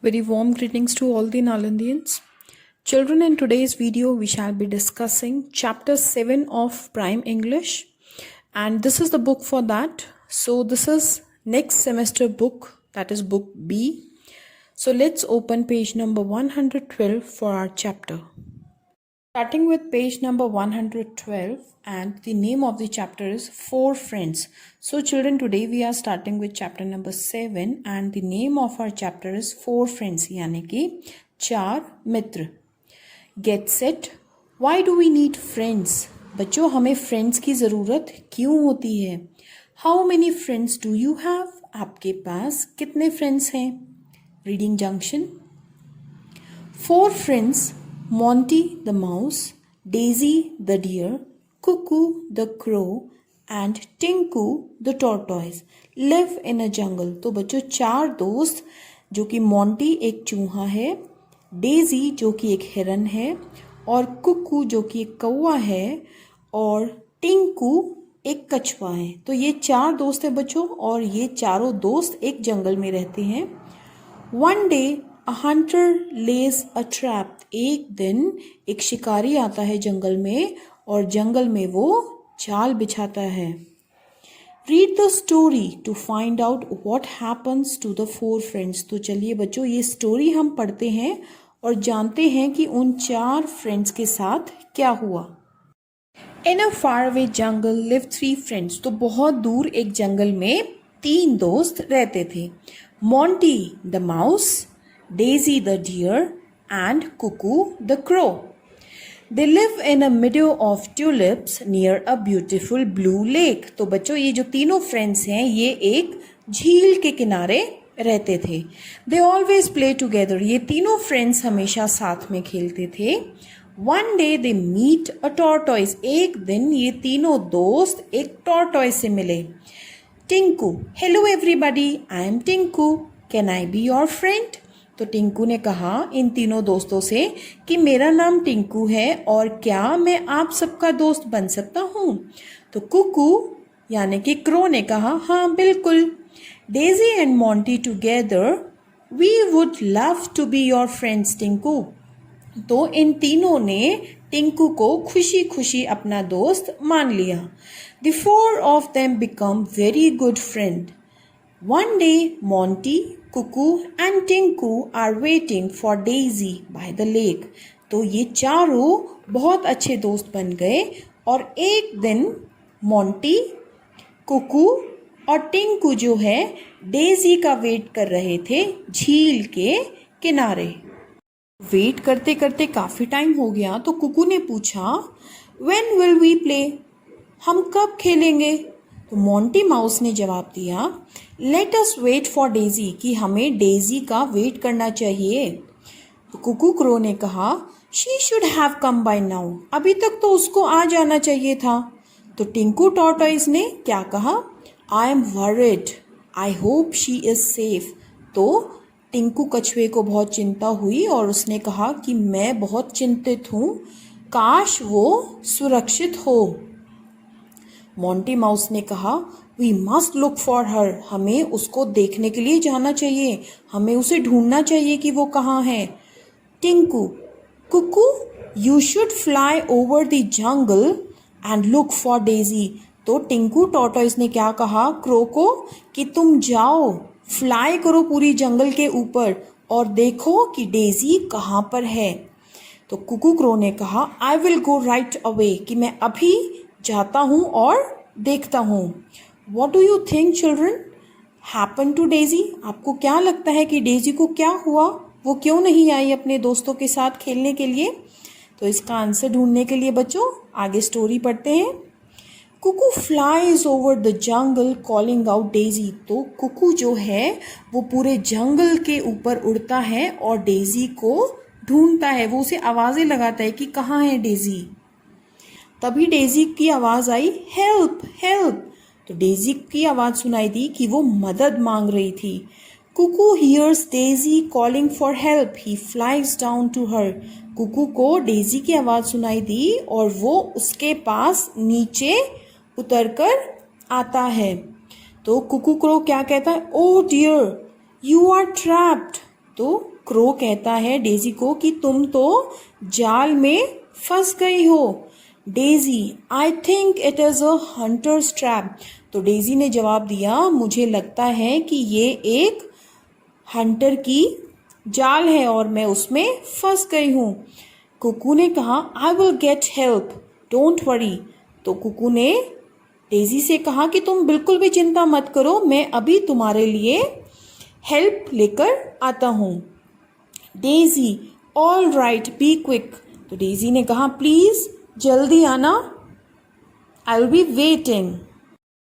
Very warm greetings to all the Nalandians. Children, in today's video, we shall be discussing chapter 7 of Prime English, and this is the book for that. So, this is next semester book, that is book B. So, let's open page number 112 for our chapter. Starting with page number 112, and the name of the chapter is Four Friends. So children, today we are starting with chapter number 7 and the name of our chapter is Four Friends, यानी कि चार मित्र. Get set. Why do we need friends? बच्चों, हमें friends की ज़रूरत क्यों होती है? How many friends do you have? आपके पास कितने friends हैं? Reading junction. Four friends, Monty the mouse, Daisy the deer, Cuckoo the crow and Tinku the tortoise live in a jungle. तो बच्चों चार दोस्त जो कि मोंटी एक चूहा है, डेजी जो कि एक हिरन है और कुकू जो कि एक कौवा है और टिंकू एक कछुआ है. तो ये चार दोस्त हैं बच्चों और ये चारों दोस्त एक जंगल में रहते हैं. One day a hunter lays a trap. एक दिन एक शिकारी आता है जंगल में और जंगल में वो जाल बिछाता है. Read the story to find out what happens to the four friends. तो चलिए बच्चों ये स्टोरी हम पढ़ते हैं और जानते हैं कि उन चार फ्रेंड्स के साथ क्या हुआ. In a faraway jungle live three friends. तो बहुत दूर एक जंगल में तीन दोस्त रहते थे. Monty the mouse, Daisy the deer and Cuckoo the crow. They live in a meadow of tulips near a beautiful blue lake. तो बच्चों ये जो तीनों फ्रेंड्स हैं ये एक झील के किनारे रहते थे. They always play together. ये तीनों फ्रेंड्स हमेशा साथ में खेलते थे. One day they meet a tortoise. एक दिन ये तीनों दोस्त एक tortoise से मिले. Tinku, hello everybody, I am Tinku, can I be your friend? तो टिंकू ने कहा इन तीनों दोस्तों से कि मेरा नाम टिंकू है और क्या मैं आप सबका दोस्त बन सकता हूँ? तो कुकू यानी कि क्रो ने कहा हाँ बिल्कुल. Daisy and Monty together, we would love to be your friends Tinku. तो इन तीनों ने टिंकू को खुशी खुशी अपना दोस्त मान लिया. The four of them become very good friends. One day, Monty, Cuckoo and Tinku are waiting for Daisy by the lake. तो ये चारों बहुत अच्छे दोस्त बन गए और एक दिन मोंटी, कुकू और टिंकू जो है डेजी का वेट कर रहे थे झील के किनारे. वेट करते करते काफ़ी टाइम हो गया तो कुकू ने पूछा When will we play? हम कब खेलेंगे? तो मोंटी माउस ने जवाब दिया let us wait for Daisy, कि हमें डेजी का वेट करना चाहिए. तो कुकू क्रो ने कहा she should have come by now, अभी तक तो उसको आ जाना चाहिए था. तो टिंकू टॉर्टॉइस ने क्या कहा I am worried, I hope she is safe. तो टिंकू कछुए को बहुत चिंता हुई और उसने कहा कि मैं बहुत चिंतित हूँ, काश वो सुरक्षित हो. मोंटी माउस ने कहा we must look for her, हमें उसको देखने के लिए जाना चाहिए, हमें उसे ढूंढना चाहिए कि वो कहाँ है. Tinku, Kuku, you should fly over the jungle and look for Daisy. तो टिंकू टॉर्टॉइस ने क्या कहा क्रो को कि तुम जाओ फ्लाई करो पूरी जंगल के ऊपर और देखो कि डेजी कहाँ पर है. तो कुकू क्रो ने कहा I will go right away, कि मैं अभी जाता हूँ और देखता हूँ. What do you think children happen to Daisy? आपको क्या लगता है कि डेजी को क्या हुआ, वो क्यों नहीं आई अपने दोस्तों के साथ खेलने के लिए? तो इसका आंसर ढूंढने के लिए बच्चों आगे स्टोरी पढ़ते हैं. Kuku flies over the jungle calling out Daisy. तो कुकू जो है वो पूरे जंगल के ऊपर उड़ता है और डेजी को ढूंढता है, वो उसे आवाज़ें लगाता है कि कहाँ है डेजी. तभी डेजी की आवाज़ आई हेल्प हेल्प. तो डेजी की आवाज़ सुनाई दी कि वो मदद मांग रही थी. Kuku hears Daisy calling for help, he flies down to her. Kuku को डेजी की आवाज़ सुनाई दी और वो उसके पास नीचे उतरकर आता है. तो कुकू क्रो क्या कहता है ओ डियर यू आर ट्रैप्ड, तो क्रो कहता है डेजी को कि तुम तो जाल में फंस गई हो। Daisy, I think it is a hunters trap. तो डेजी ने जवाब दिया, मुझे लगता है कि ये एक हंटर की जाल है और मैं उसमें फंस गई हूँ। कुकू ने कहा, I will get help, don't worry. तो कुकू ने डेजी से कहा कि तुम बिल्कुल भी चिंता मत करो, मैं अभी तुम्हारे लिए हेल्प लेकर आता हूँ। Daisy, all right, be quick. तो डेजी ने कहा, प्लीज जल्दी आना, I will be waiting.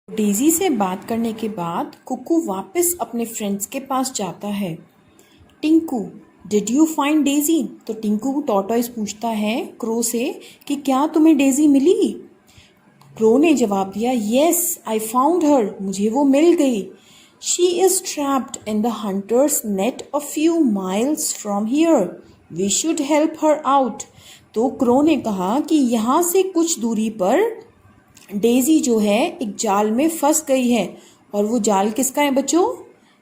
Daisy से बात करने के बाद कुकू वापस अपने फ्रेंड्स के पास जाता है। Tinku, did you find Daisy? तो टिंकू टॉर्टोइस पूछता है क्रो से कि क्या तुम्हें डेजी मिली? क्रो ने जवाब दिया, येस आई फाउंड हर, मुझे वो मिल गई। She is trapped in the hunter's net a few miles from here, we should help her out. तो क्रो ने कहा कि यहाँ से कुछ दूरी पर डेजी जो है एक जाल में फंस गई है, और वो जाल किसका है बच्चों?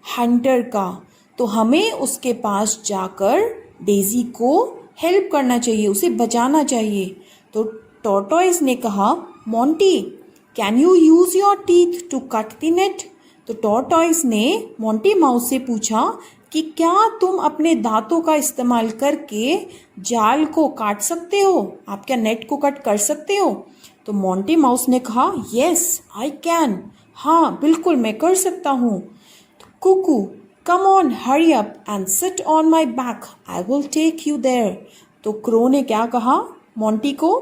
हंटर का। तो हमें उसके पास जाकर डेजी को हेल्प करना चाहिए, उसे बचाना चाहिए। तो टॉर्टोइस ने कहा, Monty, can you use your teeth to cut the net? तो टॉर्टोइस ने मोंटी माउस से पूछा कि क्या तुम अपने दांतों का इस्तेमाल करके जाल को काट सकते हो? आप क्या नेट को कट कर सकते हो? तो मोंटी माउस ने कहा, येस आई कैन, हाँ बिल्कुल मैं कर सकता हूँ। तो Kuku, come on, hurry up and sit on my back, I will take you there. तो क्रो ने क्या कहा मोंटी को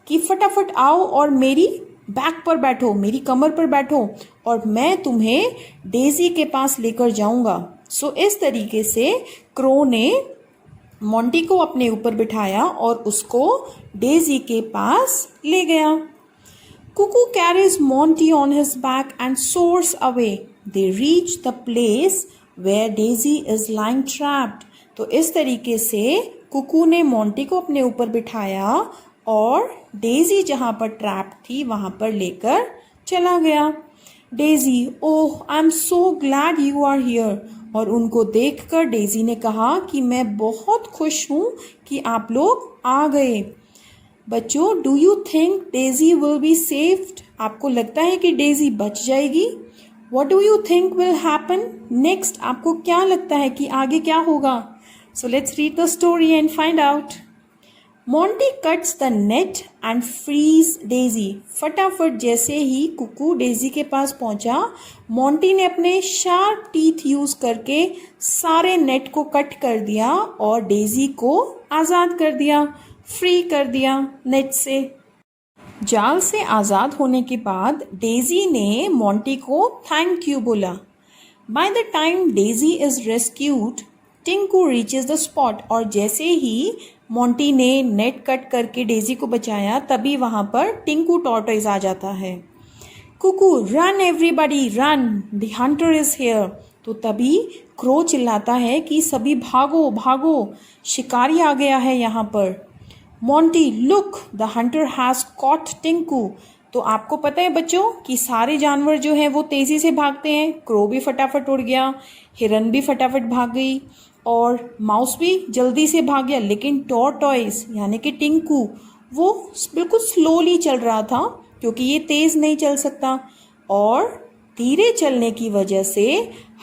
कि फटाफट आओ और मेरी बैक पर बैठो, मेरी कमर पर बैठो, और मैं तुम्हें डेजी के पास लेकर जाऊंगा। सो इस तरीके से क्रो ने मोंटी को अपने ऊपर बिठाया और उसको डेजी के पास ले गया। Cuckoo carries Monty on his back and soars away. They reach the place where Daisy is lying trapped. तो इस तरीके से कुकू ने मोंटी को अपने ऊपर बिठाया और डेजी जहाँ पर ट्रैप थी वहाँ पर लेकर चला गया। Daisy, oh I am so glad you are here. और उनको देखकर डेजी ने कहा कि मैं बहुत खुश हूँ कि आप लोग आ गए। बच्चों, do you think Daisy will be safed? आपको लगता है कि डेजी बच जाएगी? What do you think will happen next? आपको क्या लगता है कि आगे क्या होगा? So let's read the story and find out. Monty cuts the net and frees Daisy. फटाफट जैसे ही कुकू डेजी के पास पहुंचा, मोंटी ने अपने शार्प टीथ यूज करके सारे नेट को कट कर दिया और डेजी को आज़ाद कर दिया, फ्री कर दिया नेट से। जाल से आज़ाद होने के बाद डेजी ने मोंटी को थैंक यू बोला। By the time Daisy is rescued, Tinku reaches the spot. और जैसे ही मोंटी ने नेट कट करके डेजी को बचाया, तभी वहां पर टिंकू टॉर्टोइस आ जाता है। Kuku, run everybody run, the hunter is here. तो तभी क्रो चिल्लाता है कि सभी भागो भागो, शिकारी आ गया है यहाँ पर। Monty, look the hunter has caught Tinku. तो आपको पता है बच्चों कि सारे जानवर जो हैं वो तेजी से भागते हैं। क्रो भी फटाफट उड़ गया, हिरन भी फटाफट भाग गई और माउस भी जल्दी से भाग गया, लेकिन टॉर्टोइस यानी कि टिंकू वो बिल्कुल स्लोली चल रहा था क्योंकि ये तेज नहीं चल सकता, और धीरे चलने की वजह से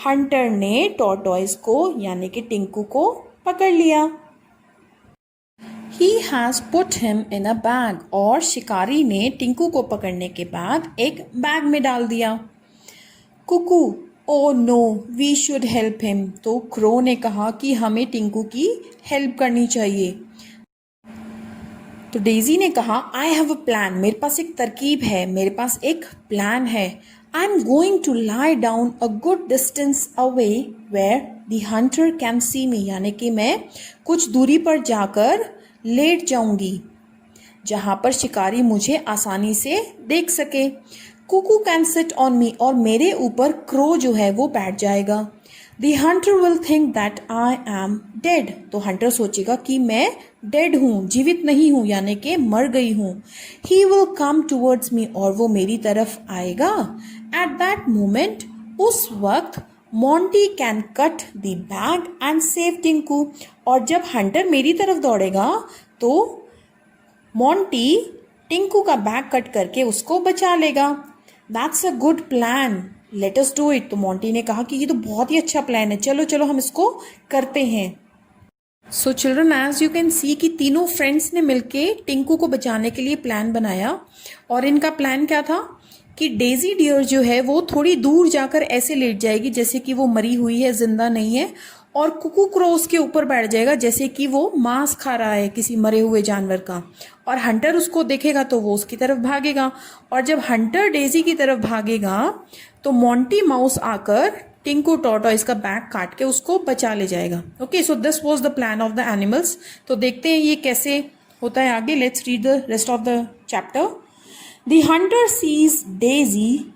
हंटर ने टॉर्टोइस को यानी कि टिंकू को पकड़ लिया। He has put him in a bag। और शिकारी ने टिंकू को पकड़ने के बाद एक बैग में डाल दिया। Kuku, oh no we should help him. तो क्रो ने कहा कि हमें टिंकू की हेल्प करनी चाहिए। तो डेजी ने कहा, आई हैव अ प्लान, मेरे पास एक तरकीब है, मेरे पास एक प्लान है। I am going to lie down a good distance away where the hunter can see me. यानी कि मैं कुछ दूरी पर जाकर लेट जाऊंगी जहां पर शिकारी मुझे आसानी से देख सके। Kuku can sit on me, और मेरे ऊपर क्रो जो है वो बैठ जाएगा। The hunter will think that I am dead. तो हंटर सोचेगा कि मैं डेड हूँ, जीवित नहीं हूँ, यानी कि मर गई हूँ। He will come towards me, और वो मेरी तरफ आएगा। एट दैट मोमेंट, उस वक्त Monty can cut the bag and save Tinku. और जब हंटर मेरी तरफ दौड़ेगा तो मोंटी टिंकू का बैग कट करके उसको बचा लेगा। That's a good plan, let us do it. तो मोंटी ने कहा कि ये तो बहुत ही अच्छा प्लान है, चलो चलो हम इसको करते हैं। So children, as you can see कि तीनों फ्रेंड्स ने मिलके टिंकू को बचाने के लिए प्लान बनाया। और इनका प्लान क्या था कि डेजी डियर जो है वो थोड़ी दूर जाकर ऐसे लेट जाएगी जैसे कि वो मरी हुई है, जिंदा नहीं है, और कुकू क्रो उसके ऊपर बैठ जाएगा जैसे कि वो मांस खा रहा है किसी मरे हुए जानवर का। और हंटर उसको देखेगा तो वो उसकी तरफ भागेगा, और जब हंटर डेजी की तरफ भागेगा तो मोंटी माउस आकर टिंकू टॉर्टॉइस का बैग काट के उसको बचा ले जाएगा। Okay, so this was the plan of the animals. तो देखते हैं ये कैसे होता है आगे। Let's read the rest of the chapter. The hunter sees Daisy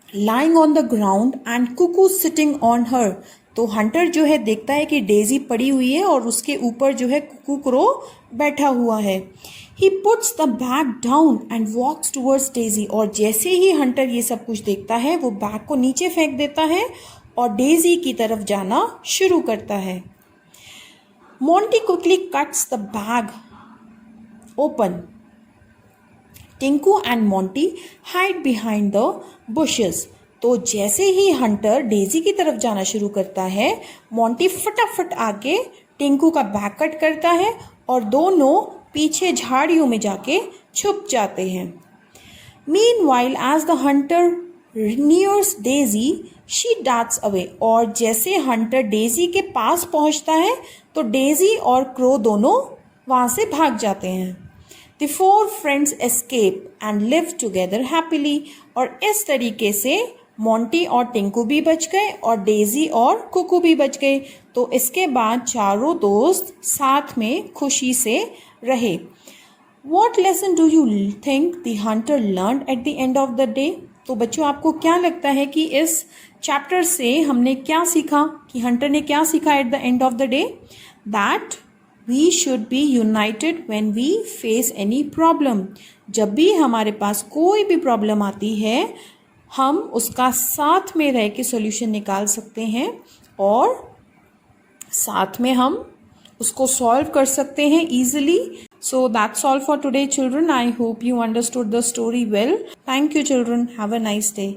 lying on the ground and cuckoo sitting on her। तो हंटर जो है देखता है कि डेजी पड़ी हुई है और उसके ऊपर जो है कुकू क्रो बैठा हुआ है। He puts the bag down and walks towards Daisy। और जैसे ही हंटर ये सब कुछ देखता है वो बैग को नीचे फेंक देता है और डेजी की तरफ जाना शुरू करता है। Monty quickly cuts the bag open। Tinku and Monty hide behind the bushes. तो जैसे ही हंटर डेजी की तरफ जाना शुरू करता है, मोंटी फटाफट आके टिंकू का बैग कट करता है और दोनों पीछे झाड़ियों में जाके छुप जाते हैं। Meanwhile as the hunter nears Daisy she darts away. और जैसे हंटर डेजी के पास पहुंचता है तो डेजी और क्रो दोनों वहां से भाग जाते हैं। The four friends escape and live together happily। और इस तरीके से मोंटी और टिंकू भी बच गए और डेजी और कुकू भी बच गए। तो इसके बाद चारों दोस्त साथ में खुशी से रहे। What lesson do you think the hunter learned at the end of the day? तो बच्चों, आपको क्या लगता है कि इस चैप्टर से हमने क्या सीखा, कि हंटर ने क्या सीखा at the end of the day? That we should be united when we face any problem। जब भी हमारे पास कोई भी प्रॉब्लम आती है हम उसका साथ में रह के सॉल्यूशन निकाल सकते हैं और साथ में हम उसको सॉल्व कर सकते हैं easily। So that's all for today children. I hope you understood the story well. Thank you children. Have a nice day.